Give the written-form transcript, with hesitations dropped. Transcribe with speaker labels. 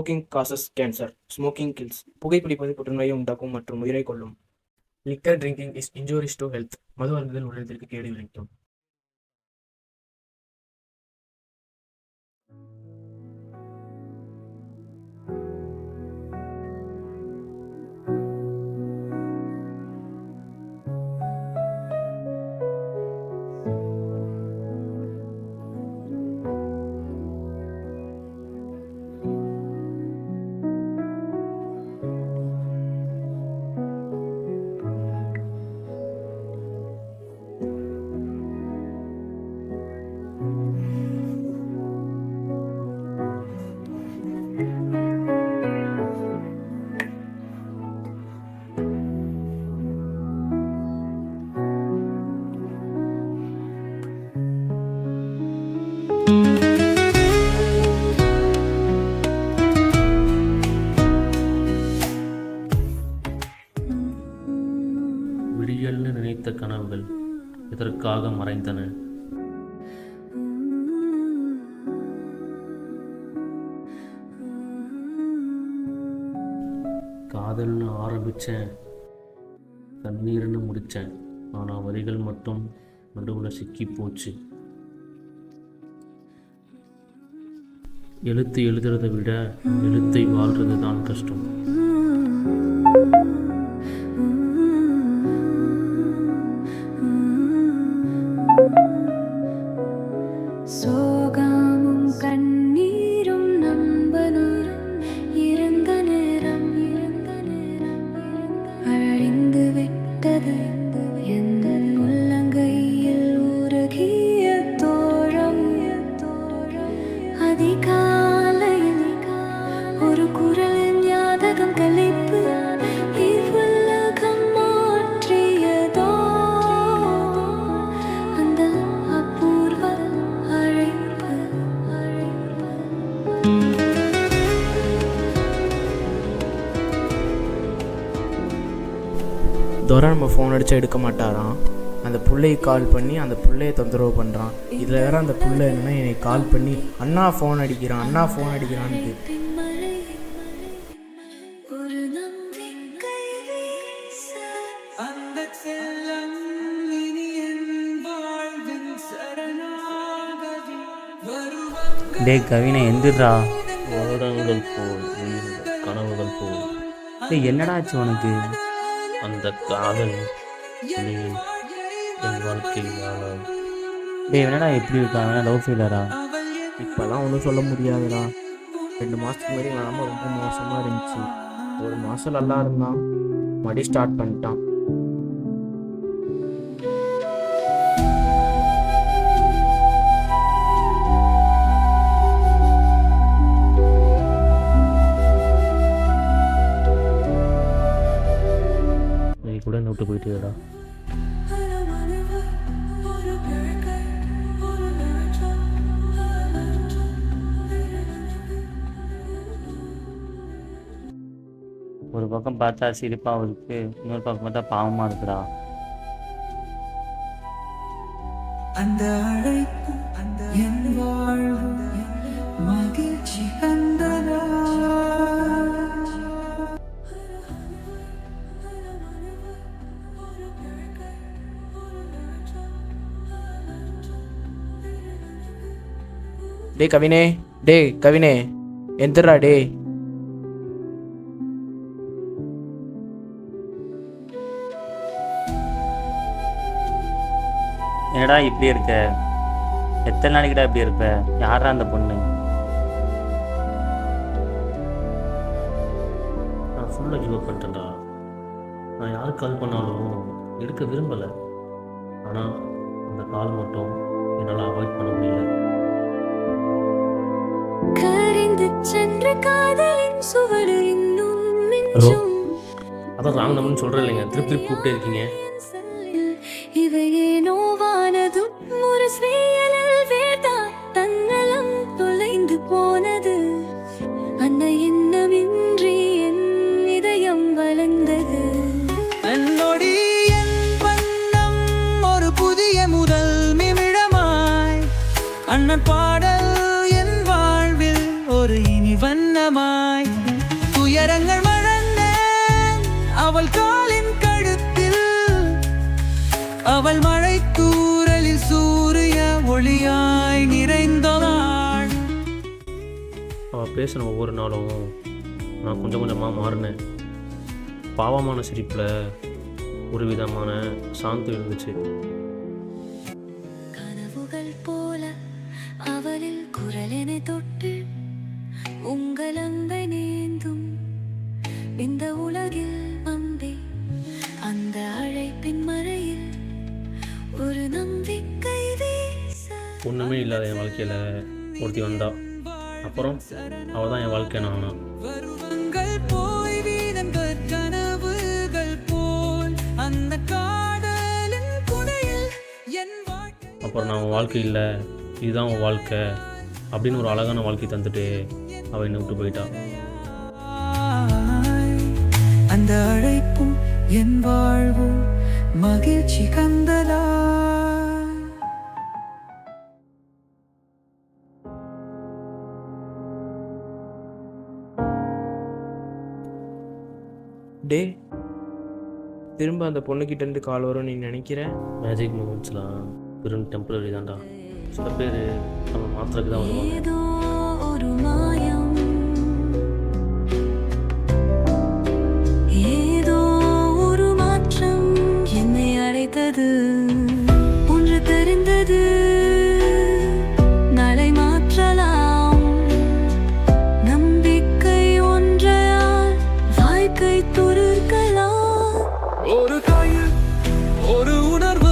Speaker 1: Smoking causes cancer. Smoking kills. புகைப்பிடிப்பது புற்றுநோயை உண்டாக்கும் மற்றும் உயிரை கொல்லும். Liquor drinking is injurious to health. மது அருந்துதல் உடலத்திற்கு கேடு விளைவிக்கும்.
Speaker 2: விடியல்னு நினைத்த கனவுகள் இதற்காக மறைந்தன. காதல்னு ஆரம்பித்தேன், கண்ணீர்னு முடித்தேன். ஆனால் வரிகள் மட்டும் நடுவில் சிக்கி போச்சு. எழுத்து எழுதுறதை விட எழுத்தை வாழ்றது தான் கஷ்டம்.
Speaker 3: சோகமும் கண்ணீரும் நண்பனும் இறந்த நேரம் அழிந்து விட்டது. எந்த உள்ளங்கையில் உருகிய தோழம் அதிகாலையில் ஒரு குரலின் ஞாபகம் கலைப்பு இவ்வுலகம் மாற்றியதோ அந்த அபூர்வ அழைப்பு.
Speaker 1: துரை நம்ம ஃபோன் அடித்தா எடுக்க மாட்டாராம். அந்த பிள்ளையை கால் பண்ணி அந்த பிள்ளையை தொந்தரவு பண்ணுறான். இதில் வேற அந்த பிள்ளை என்னன்னா என்னை கால் பண்ணி அண்ணா ஃபோன் அடிக்கிறான்ட்டு.
Speaker 3: ஒரு நம்பிக்கை வீச அந்த செல்லம் இனி என் வாழ்வின் சரணாகதி வருவாங்க.
Speaker 4: டே கவினை எந்திரா.
Speaker 2: வருடங்கள் போல் உயிர் கனவுகள் போல்
Speaker 4: என்னடா ஆச்சு உனக்கு?
Speaker 2: அந்த காதல் துளியில் என் வாழ்க்கையில் வாழாது.
Speaker 4: டே என்னடா எப்படி இருக்காங்க? லவ் ஃபெயிலரா?
Speaker 1: இப்போல்லாம் ஒன்றும் சொல்ல முடியாதுடா. 2 மாதத்துக்கு முன்னாடி நாம ரொம்ப மோசமாக இருந்துச்சு. 1 மாதம் நல்லா இருந்தான், மறுபடியும் ஸ்டார்ட் பண்ணிட்டான்.
Speaker 2: நீ கூட என்ன விட்டு போயிட்டேடா.
Speaker 4: ஒரு பக்கம் பார்த்தா சிரிப்பாக இருக்கு, இன்னொரு பக்கம் பார்த்தா பாவமாக இருக்குடா.
Speaker 3: அந்த அழைப்பு அந்த என் வாழ்வு மகிழ்ச்சி கண்டனா.
Speaker 1: டே கவினே எந்திரா டே.
Speaker 4: என்னடா இப்படி இருக்க? எத்தனை நாளைக்குடா இப்படி இருப்ப? யாரா அந்த பொண்ணு?
Speaker 2: நான் ஃபுல்லாக கிவ் அப் பண்ணிட்டேன்டா. நான் யாருக்கு கால் பண்ணாலும் எடுக்க விரும்பலை. ஆனால் அந்த கால் மட்டும் என்னால் அவாய்ட் பண்ண முடியல.
Speaker 3: கரைந்து சென்ற காதலின் சுவடு இன்னும்
Speaker 2: ஹலோ,
Speaker 3: மிஞ்சும்.
Speaker 2: அதான் ராங் நம்பர்னு சொல்கிறேன் இல்லைங்க, திருப்பி கூப்பிட்டே இருக்கீங்க.
Speaker 3: இவையே நோவானதும் ஒரு செயலில் வேர்தான் தன்னலம் தொலைந்து போனது. அந்த எண்ணமின்றி என் இதயம் வளர்ந்தது. என்னொடி என் வண்ணம் ஒரு புதிய முதல் நிமிடமாய் அண்ணன் பாடல் என் வாழ்வில் ஒரு இனி வண்ணமாய்
Speaker 5: அவள் காலின் கழுத்தில் அவள் மழை தூறலில் சூரிய ஒளியாய் நிறைந்தவள்.
Speaker 2: அவள் பேசின ஒவ்வொரு நாளும் நான் கொஞ்சம் கொஞ்சமாக மாறினேன். பாவமான சிரிப்பில் ஒரு விதமான சாந்தி இருந்துச்சு.
Speaker 3: கனவுகள் போல அவளில் குரலெனை தொட்டு உங்கள் அன்பை நேந்தும் இந்த உலகில் வந்தே அந்த அழைப்பின் மறையில் ஒரு நம்பிக்கை வீச.
Speaker 2: ஒன்றுமே இல்லாத என் வாழ்க்கையில் ஒருத்தி வந்தா. அப்புறம் அவள் தான் என் வாழ்க்கை நானா.
Speaker 5: வருவங்கள் போய் வீதங்கள் கனவுகள் போல் அந்த காதலின் புனையில் என் வாழ்க்கை.
Speaker 2: அப்புறம் நான் உன் வாழ்க்கை இல்லை, இதுதான் உன் வாழ்க்கை அப்படின்னு ஒரு அழகான வாழ்க்கை தந்துட்டு அவள் என்னை விட்டு போயிட்டா.
Speaker 5: அந்த அழைப்பும் என் வாழ்வும் மகிழ்ச்சி கந்தலா.
Speaker 1: டே, திரும்ப அந்த பொண்ணுக்கிட்டேருந்து கால் வரும் நீ நினைக்கிற?
Speaker 2: மேஜிக் மூமெண்ட்ஸ்லாம் வெறும் டெம்பரரி தான்டா. சில பேர் நம்ம மாத்திரக்கு தான் வருவாங்க.
Speaker 3: ஏதோ ஒரு மாயம், ஏதோ ஒரு மாற்றம் என்னை அழைத்தது. ஒன்று தெரிந்தது, நாளை மாற்றலாம். நம்பிக்கை ஒன்றையால் வாழ்க்கை துருக்கலாம்.
Speaker 5: ஒரு கையில் ஒரு உணர்வு